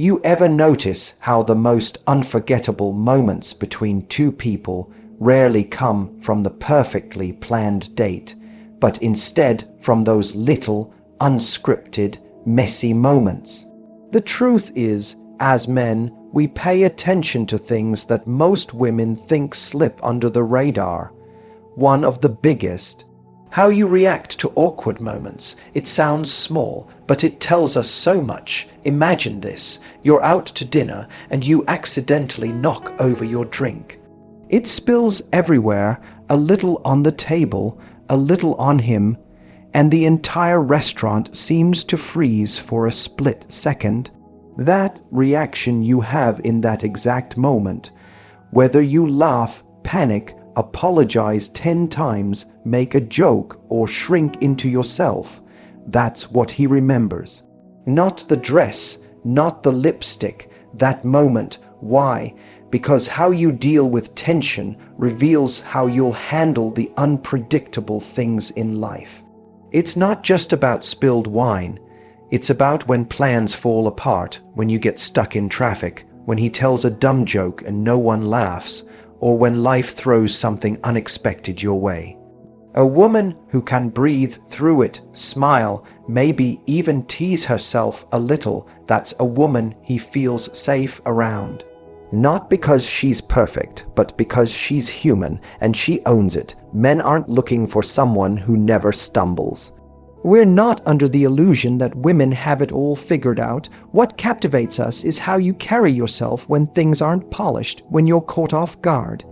You ever notice how the most unforgettable moments between two people rarely come from the perfectly planned date, but instead from those little, unscripted, messy moments? The truth is, as men, we pay attention to things that most women think slip under the radar. One of the biggest: how you react to awkward moments. It sounds small, but it tells us so much. Imagine this: you're out to dinner and you accidentally knock over your drink. It spills everywhere, a little on the table, a little on him, and the entire restaurant seems to freeze for a split second. That reaction you have in that exact moment, whether you laugh, panic, apologize 10 times, make a joke, or shrink into yourself, that's what he remembers. Not the dress, not the lipstick, that moment. Why? Because how you deal with tension reveals how you'll handle the unpredictable things in life. It's not just about spilled wine. It's about when plans fall apart, when you get stuck in traffic, when he tells a dumb joke and no one laughs, or when life throws something unexpected your way. A woman who can breathe through it, smile, maybe even tease herself a little, that's a woman he feels safe around. Not because she's perfect, but because she's human and she owns it. Men aren't looking for someone who never stumbles. We're not under the illusion that women have it all figured out. What captivates us is how you carry yourself when things aren't polished, when you're caught off guard.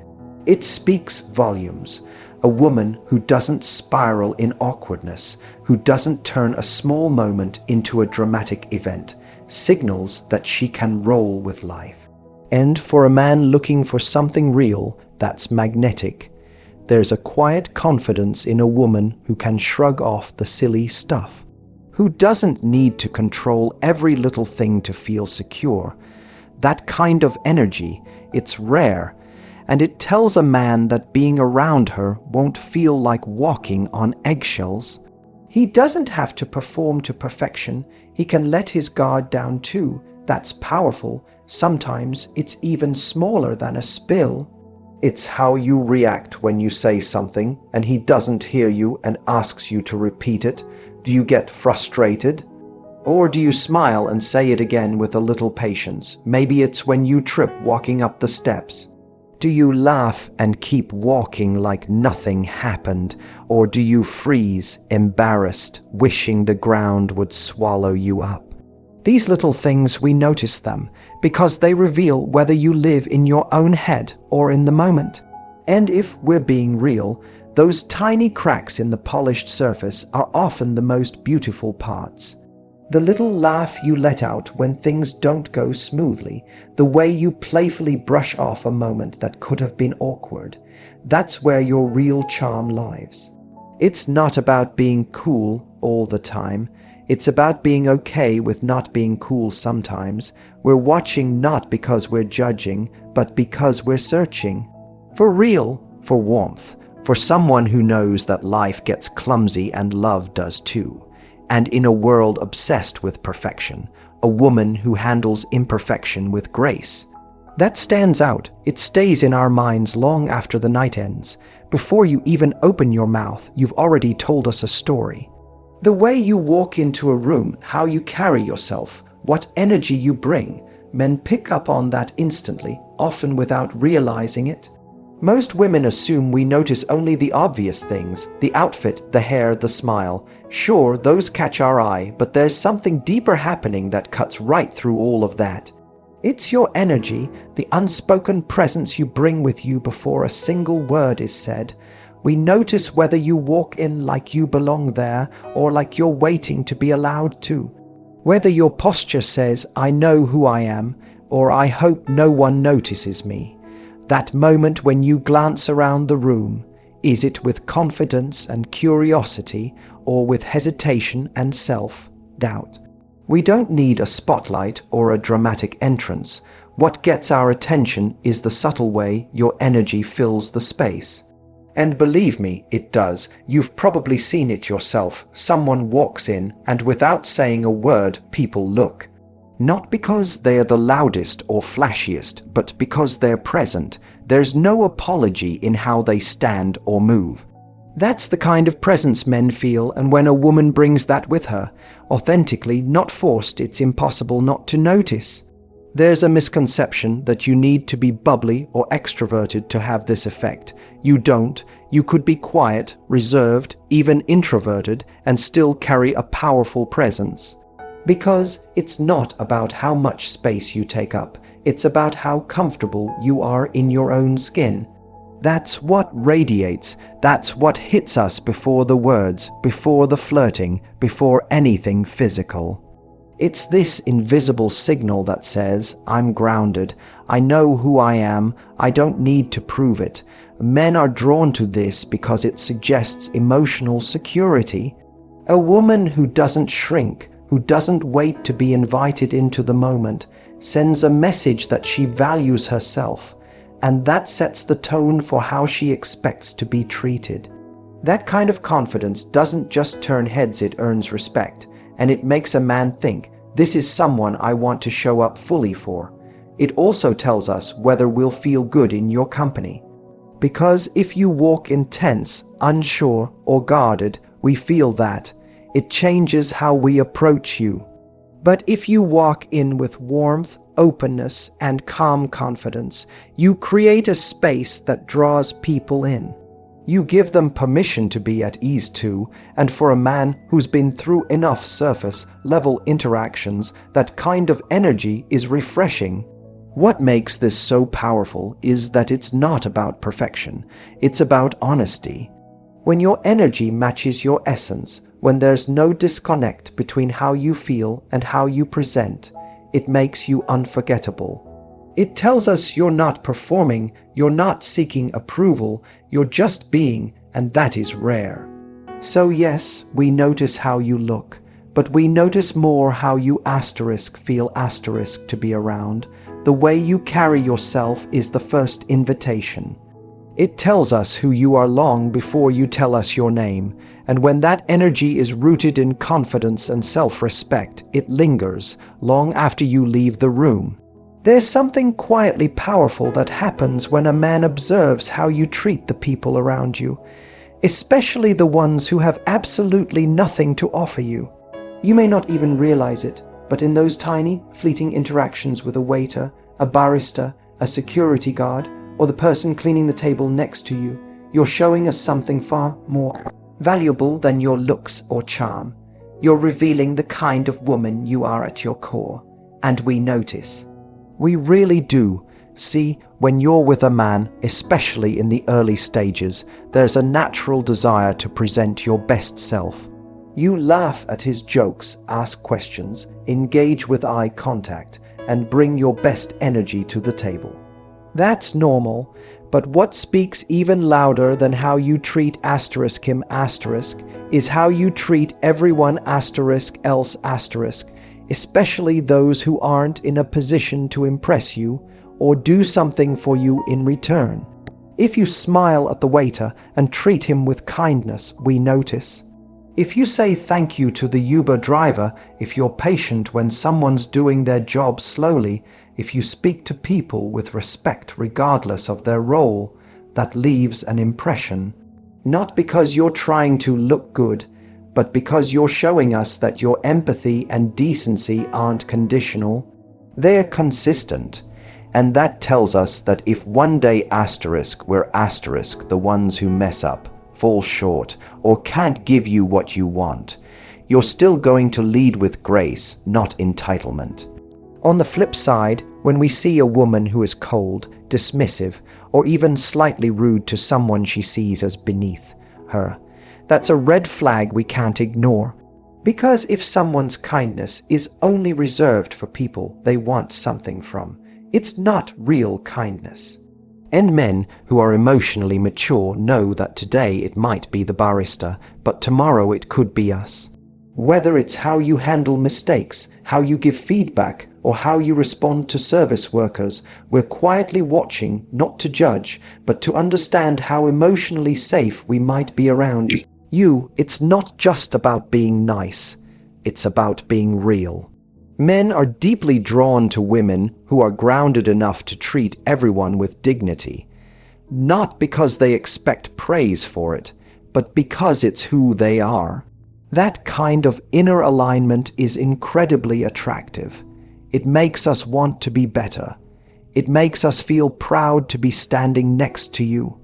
It speaks volumes. A woman who doesn't spiral in awkwardness, who doesn't turn a small moment into a dramatic event, signals that she can roll with life. And for a man looking for something real that's magnetic, there's a quiet confidence in a woman who can shrug off the silly stuff, who doesn't need to control every little thing to feel secure. That kind of energy, it's rare, and it tells a man that being around her won't feel like walking on eggshells. He doesn't have to perform to perfection. He can let his guard down too. That's powerful. Sometimes it's even smaller than a spill. It's how you react when you say something and he doesn't hear you and asks you to repeat it. Do you get frustrated? Or do you smile and say it again with a little patience? Maybe it's when you trip walking up the steps. Do you laugh and keep walking like nothing happened? Or do you freeze, embarrassed, wishing the ground would swallow you up? These little things, we notice them because they reveal whether you live in your own head or in the moment. And if we're being real, those tiny cracks in the polished surface are often the most beautiful parts. The little laugh you let out when things don't go smoothly, the way you playfully brush off a moment that could have been awkward, that's where your real charm lies. It's not about being cool all the time. It's about being okay with not being cool sometimes. We're watching not because we're judging, but because we're searching. For real, for warmth, for someone who knows that life gets clumsy and love does too. And in a world obsessed with perfection, a woman who handles imperfection with grace. That stands out. It stays in our minds long after the night ends. Before you even open your mouth, you've already told us a story. The way you walk into a room, how you carry yourself, what energy you bring, men pick up on that instantly, often without realizing it. Most women assume we notice only the obvious things, the outfit, the hair, the smile. Sure, those catch our eye, but there's something deeper happening that cuts right through all of that. It's your energy, the unspoken presence you bring with you before a single word is said. We notice whether you walk in like you belong there or like you're waiting to be allowed to. Whether your posture says, "I know who I am," or "I hope no one notices me." That moment when you glance around the room, is it with confidence and curiosity or with hesitation and self-doubt? We don't need a spotlight or a dramatic entrance. What gets our attention is the subtle way your energy fills the space. And believe me, it does. You've probably seen it yourself. Someone walks in, and without saying a word, people look. Not because they're the loudest or flashiest, but because they're present. There's no apology in how they stand or move. That's the kind of presence men feel, and when a woman brings that with her, authentically, not forced, it's impossible not to notice. There's a misconception that you need to be bubbly or extroverted to have this effect. You don't. You could be quiet, reserved, even introverted, and still carry a powerful presence. Because it's not about how much space you take up, it's about how comfortable you are in your own skin. That's what radiates, that's what hits us before the words, before the flirting, before anything physical. It's this invisible signal that says, I'm grounded, I know who I am, I don't need to prove it. Men are drawn to this because it suggests emotional security. A woman who doesn't shrink, who doesn't wait to be invited into the moment, sends a message that she values herself, and that sets the tone for how she expects to be treated. That kind of confidence doesn't just turn heads, it earns respect, and it makes a man think, this is someone I want to show up fully for. It also tells us whether we'll feel good in your company. Because if you walk intense, unsure, or guarded, we feel that. It changes how we approach you. But if you walk in with warmth, openness, and calm confidence, you create a space that draws people in. You give them permission to be at ease too, and for a man who's been through enough surface-level interactions, that kind of energy is refreshing. What makes this so powerful is that it's not about perfection, it's about honesty. When your energy matches your essence, when there's no disconnect between how you feel and how you present, it makes you unforgettable. It tells us you're not performing, you're not seeking approval, you're just being, and that is rare. So yes, we notice how you look, but we notice more how you feel to be around. The way you carry yourself is the first invitation. It tells us who you are long before you tell us your name, and when that energy is rooted in confidence and self-respect, it lingers long after you leave the room. There's something quietly powerful that happens when a man observes how you treat the people around you, especially the ones who have absolutely nothing to offer you. You may not even realize it, but in those tiny, fleeting interactions with a waiter, a barista, a security guard, or the person cleaning the table next to you, you're showing us something far more valuable than your looks or charm. You're revealing the kind of woman you are at your core, and we notice. We really do. See, when you're with a man, especially in the early stages, there's a natural desire to present your best self. You laugh at his jokes, ask questions, engage with eye contact, and bring your best energy to the table. That's normal, but what speaks even louder than how you treat him is how you treat everyone else, especially those who aren't in a position to impress you or do something for you in return. If you smile at the waiter and treat him with kindness, we notice. If you say thank you to the Uber driver, if you're patient when someone's doing their job slowly, if you speak to people with respect regardless of their role, that leaves an impression. Not because you're trying to look good, but because you're showing us that your empathy and decency aren't conditional. They're consistent. And that tells us that if one day we're the ones who mess up, fall short, or can't give you what you want, you're still going to lead with grace, not entitlement. On the flip side, when we see a woman who is cold, dismissive, or even slightly rude to someone she sees as beneath her, that's a red flag we can't ignore. Because if someone's kindness is only reserved for people they want something from, it's not real kindness. And men who are emotionally mature know that today it might be the barista, but tomorrow it could be us. Whether it's how you handle mistakes, how you give feedback, or how you respond to service workers, we're quietly watching, not to judge, but to understand how emotionally safe we might be around you. It's not just about being nice, it's about being real. Men are deeply drawn to women who are grounded enough to treat everyone with dignity, not because they expect praise for it, but because it's who they are. That kind of inner alignment is incredibly attractive. It makes us want to be better. It makes us feel proud to be standing next to you.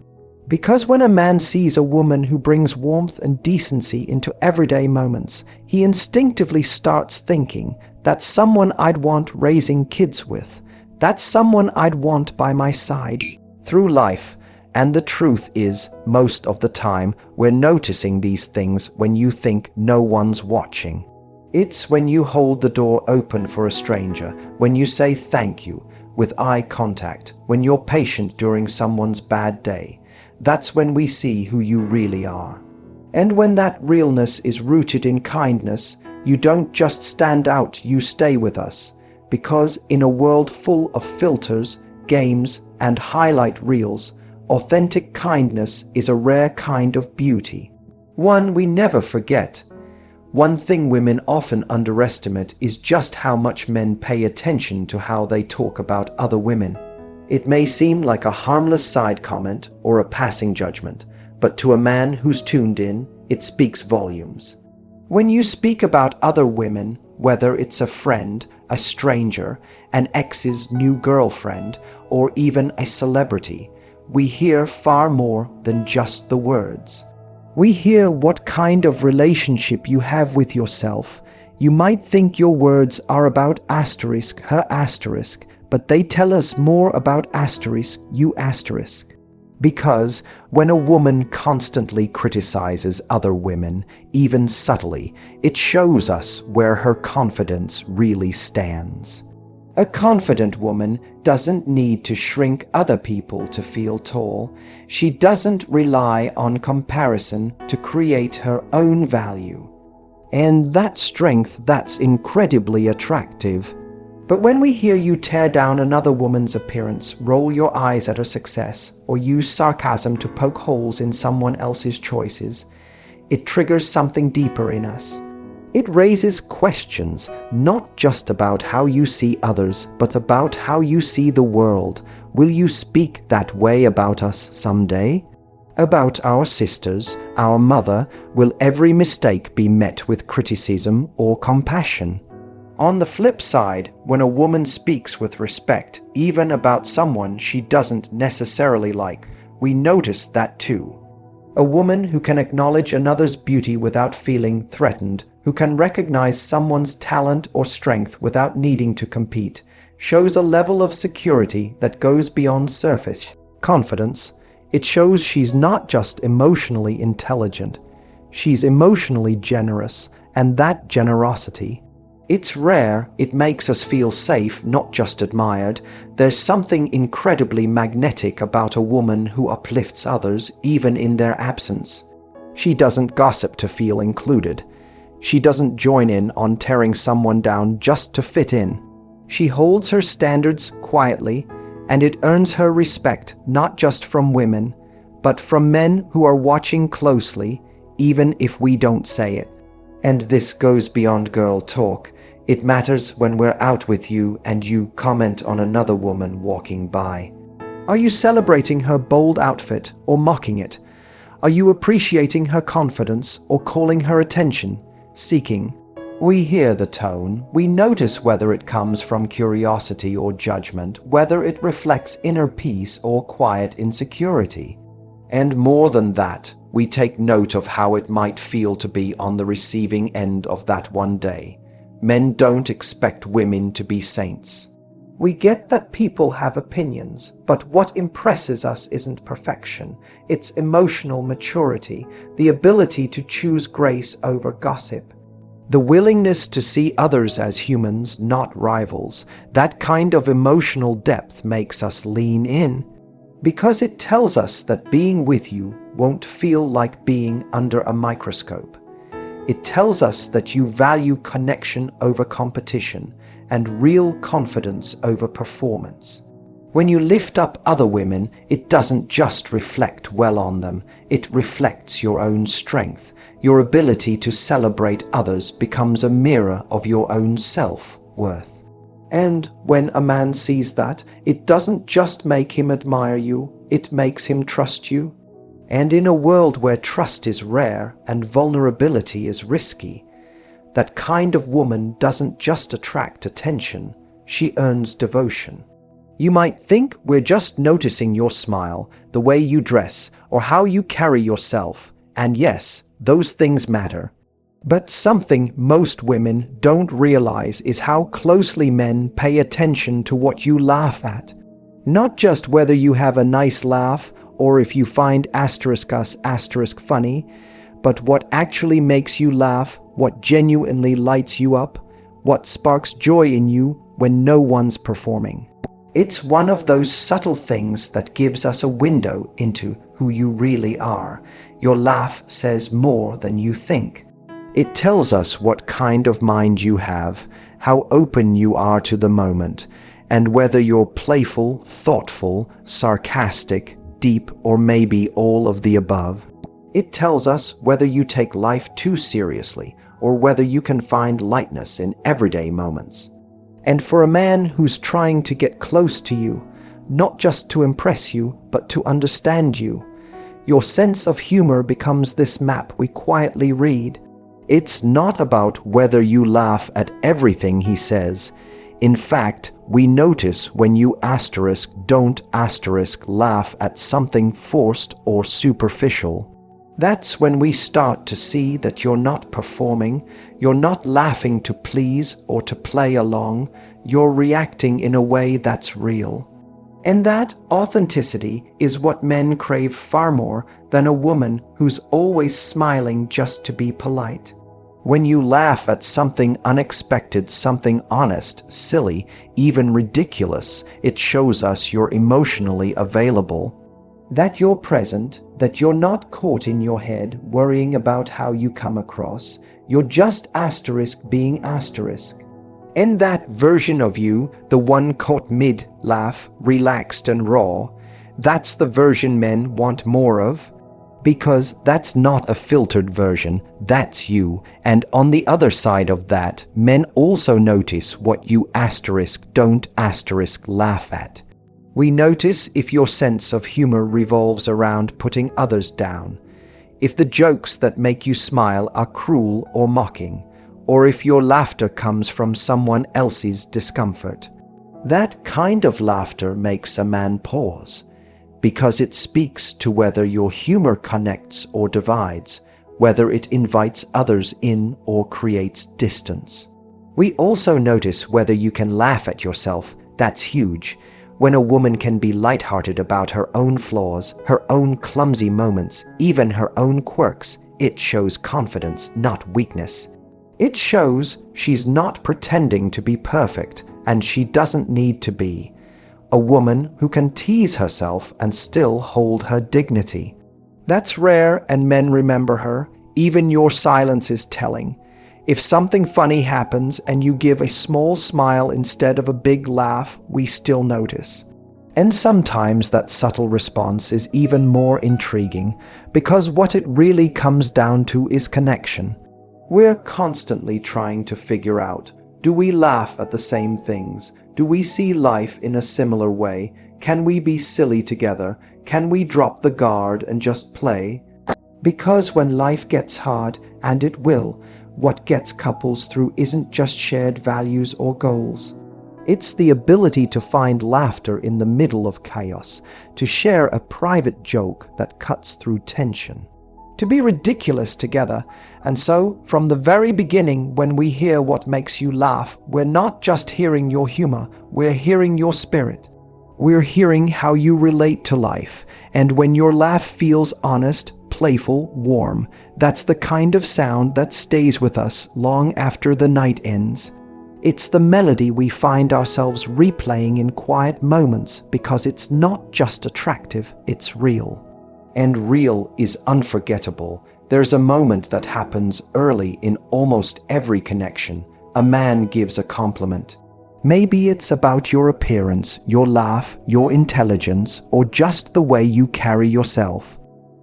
Because when a man sees a woman who brings warmth and decency into everyday moments, he instinctively starts thinking, that's someone I'd want raising kids with. That's someone I'd want by my side through life. And the truth is, most of the time, we're noticing these things when you think no one's watching. It's when you hold the door open for a stranger, when you say thank you with eye contact, when you're patient during someone's bad day. That's when we see who you really are. And when that realness is rooted in kindness, you don't just stand out, you stay with us. Because in a world full of filters, games, and highlight reels, authentic kindness is a rare kind of beauty. One we never forget. One thing women often underestimate is just how much men pay attention to how they talk about other women. It may seem like a harmless side comment or a passing judgment, but to a man who's tuned in, it speaks volumes. When you speak about other women, whether it's a friend, a stranger, an ex's new girlfriend, or even a celebrity, we hear far more than just the words. We hear what kind of relationship you have with yourself. You might think your words are about asterisk, her asterisk, but they tell us more about asterisk, you asterisk. Because when a woman constantly criticizes other women, even subtly, it shows us where her confidence really stands. A confident woman doesn't need to shrink other people to feel tall. She doesn't rely on comparison to create her own value. And that strength, that's incredibly attractive. But when we hear you tear down another woman's appearance, roll your eyes at her success, or use sarcasm to poke holes in someone else's choices, it triggers something deeper in us. It raises questions, not just about how you see others, but about how you see the world. Will you speak that way about us someday? About our sisters, our mother, will every mistake be met with criticism or compassion? On the flip side, when a woman speaks with respect, even about someone she doesn't necessarily like, we notice that too. A woman who can acknowledge another's beauty without feeling threatened, who can recognize someone's talent or strength without needing to compete, shows a level of security that goes beyond surface confidence. It shows she's not just emotionally intelligent, she's emotionally generous, and that generosity, it's rare, it makes us feel safe, not just admired. There's something incredibly magnetic about a woman who uplifts others, even in their absence. She doesn't gossip to feel included. She doesn't join in on tearing someone down just to fit in. She holds her standards quietly, and it earns her respect not just from women, but from men who are watching closely, even if we don't say it. And this goes beyond girl talk. It matters when we're out with you and you comment on another woman walking by. Are you celebrating her bold outfit or mocking it? Are you appreciating her confidence or calling her attention, seeking? We hear the tone. We notice whether it comes from curiosity or judgment, whether it reflects inner peace or quiet insecurity. And more than that, we take note of how it might feel to be on the receiving end of that one day. Men don't expect women to be saints. We get that people have opinions, but what impresses us isn't perfection. It's emotional maturity, the ability to choose grace over gossip. The willingness to see others as humans, not rivals. That kind of emotional depth makes us lean in, because it tells us that being with you won't feel like being under a microscope. It tells us that you value connection over competition and real confidence over performance. When you lift up other women, it doesn't just reflect well on them, it reflects your own strength. Your ability to celebrate others becomes a mirror of your own self, worth. And when a man sees that, it doesn't just make him admire you, it makes him trust you. And in a world where trust is rare and vulnerability is risky, that kind of woman doesn't just attract attention, she earns devotion. You might think we're just noticing your smile, the way you dress, or how you carry yourself. And yes, those things matter. But something most women don't realize is how closely men pay attention to what you laugh at. Not just whether you have a nice laugh or if you find us funny, but what actually makes you laugh, what genuinely lights you up, what sparks joy in you when no one's performing. It's one of those subtle things that gives us a window into who you really are. Your laugh says more than you think. It tells us what kind of mind you have, how open you are to the moment, and whether you're playful, thoughtful, sarcastic, deep, or maybe all of the above. It tells us whether you take life too seriously or whether you can find lightness in everyday moments. And for a man who's trying to get close to you, not just to impress you, but to understand you, your sense of humor becomes this map we quietly read. It's not about whether you laugh at everything he says. In fact, we notice when you don't laugh at something forced or superficial. That's when we start to see that you're not performing, you're not laughing to please or to play along, you're reacting in a way that's real. And that authenticity is what men crave far more than a woman who's always smiling just to be polite. When you laugh at something unexpected, something honest, silly, even ridiculous, it shows us you're emotionally available. That you're present, that you're not caught in your head worrying about how you come across. You're just being asterisk. And that version of you, the one caught mid-laugh, relaxed and raw, that's the version men want more of. Because that's not a filtered version, that's you. And on the other side of that, men also notice what you don't laugh at. We notice if your sense of humor revolves around putting others down, if the jokes that make you smile are cruel or mocking, or if your laughter comes from someone else's discomfort. That kind of laughter makes a man pause, because it speaks to whether your humor connects or divides, whether it invites others in or creates distance. We also notice whether you can laugh at yourself. That's huge. When a woman can be lighthearted about her own flaws, her own clumsy moments, even her own quirks, it shows confidence, not weakness. It shows she's not pretending to be perfect, and she doesn't need to be. A woman who can tease herself and still hold her dignity. That's rare, and men remember her. Even your silence is telling. If something funny happens and you give a small smile instead of a big laugh, we still notice. And sometimes that subtle response is even more intriguing, because what it really comes down to is connection. We're constantly trying to figure out, do we laugh at the same things? Do we see life in a similar way? Can we be silly together? Can we drop the guard and just play? Because when life gets hard, and it will, what gets couples through isn't just shared values or goals. It's the ability to find laughter in the middle of chaos, to share a private joke that cuts through tension, to be ridiculous together. And so, from the very beginning, when we hear what makes you laugh, we're not just hearing your humor, we're hearing your spirit. We're hearing how you relate to life. And when your laugh feels honest, playful, warm, that's the kind of sound that stays with us long after the night ends. It's the melody we find ourselves replaying in quiet moments because it's not just attractive, it's real. And real is unforgettable. There's a moment that happens early in almost every connection. A man gives a compliment. Maybe it's about your appearance, your laugh, your intelligence, or just the way you carry yourself.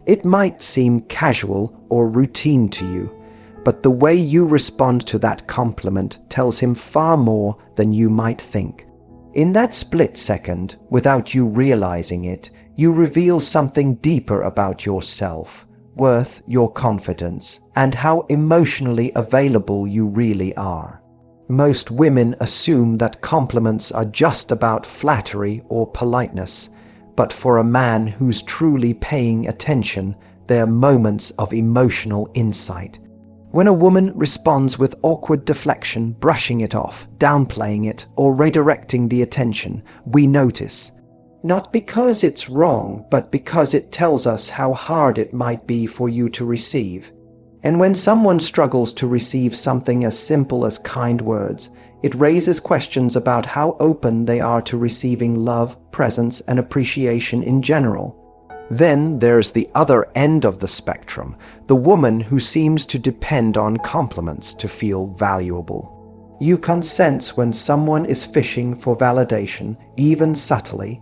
It might seem casual or routine to you, but the way you respond to that compliment tells him far more than you might think. In that split second, without you realizing it, you reveal something deeper about yourself, worth, your confidence, and how emotionally available you really are. Most women assume that compliments are just about flattery or politeness, but for a man who's truly paying attention, they're moments of emotional insight. When a woman responds with awkward deflection, brushing it off, downplaying it, or redirecting the attention, we notice. Not because it's wrong, but because it tells us how hard it might be for you to receive. And when someone struggles to receive something as simple as kind words, it raises questions about how open they are to receiving love, presence, and appreciation in general. Then there's the other end of the spectrum, the woman who seems to depend on compliments to feel valuable. You can sense when someone is fishing for validation, even subtly.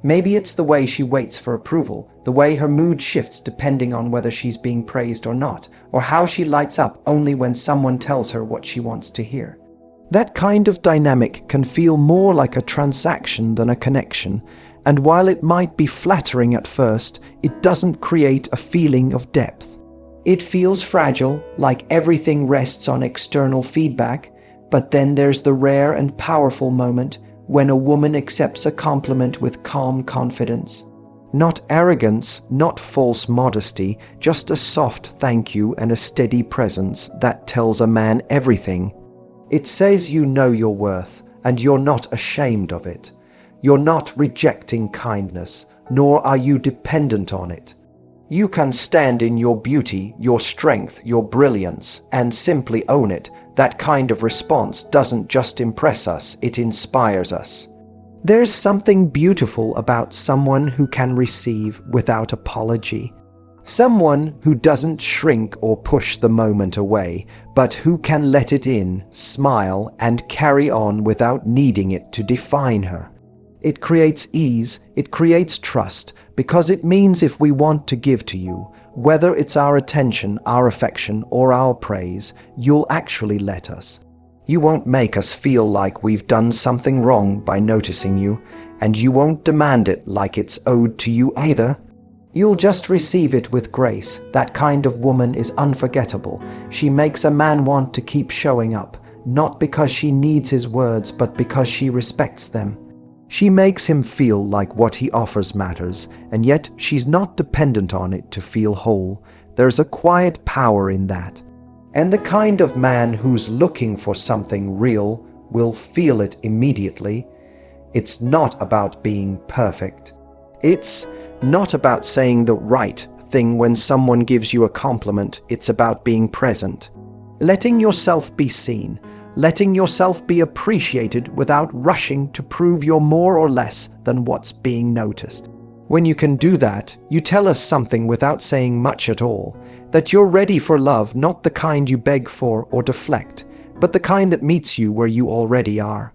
Maybe it's the way she waits for approval, the way her mood shifts depending on whether she's being praised or not, or how she lights up only when someone tells her what she wants to hear. That kind of dynamic can feel more like a transaction than a connection, and while it might be flattering at first, it doesn't create a feeling of depth. It feels fragile, like everything rests on external feedback, but then there's the rare and powerful moment when a woman accepts a compliment with calm confidence. Not arrogance, not false modesty, just a soft thank you and a steady presence that tells a man everything. It says you know your worth, and you're not ashamed of it. You're not rejecting kindness, nor are you dependent on it. You can stand in your beauty, your strength, your brilliance, and simply own it. That kind of response doesn't just impress us, it inspires us. There's something beautiful about someone who can receive without apology. Someone who doesn't shrink or push the moment away, but who can let it in, smile, and carry on without needing it to define her. It creates ease, it creates trust, because it means if we want to give to you, whether it's our attention, our affection, or our praise, you'll actually let us. You won't make us feel like we've done something wrong by noticing you, and you won't demand it like it's owed to you either. You'll just receive it with grace. That kind of woman is unforgettable. She makes a man want to keep showing up, not because she needs his words, but because she respects them. She makes him feel like what he offers matters, and yet she's not dependent on it to feel whole. There's a quiet power in that. And the kind of man who's looking for something real will feel it immediately. It's not about being perfect. It's not about saying the right thing when someone gives you a compliment. It's about being present. Letting yourself be seen. Letting yourself be appreciated without rushing to prove you're more or less than what's being noticed. When you can do that, you tell us something without saying much at all, that you're ready for love, not the kind you beg for or deflect, but the kind that meets you where you already are.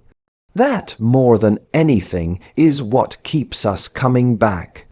That, more than anything, is what keeps us coming back.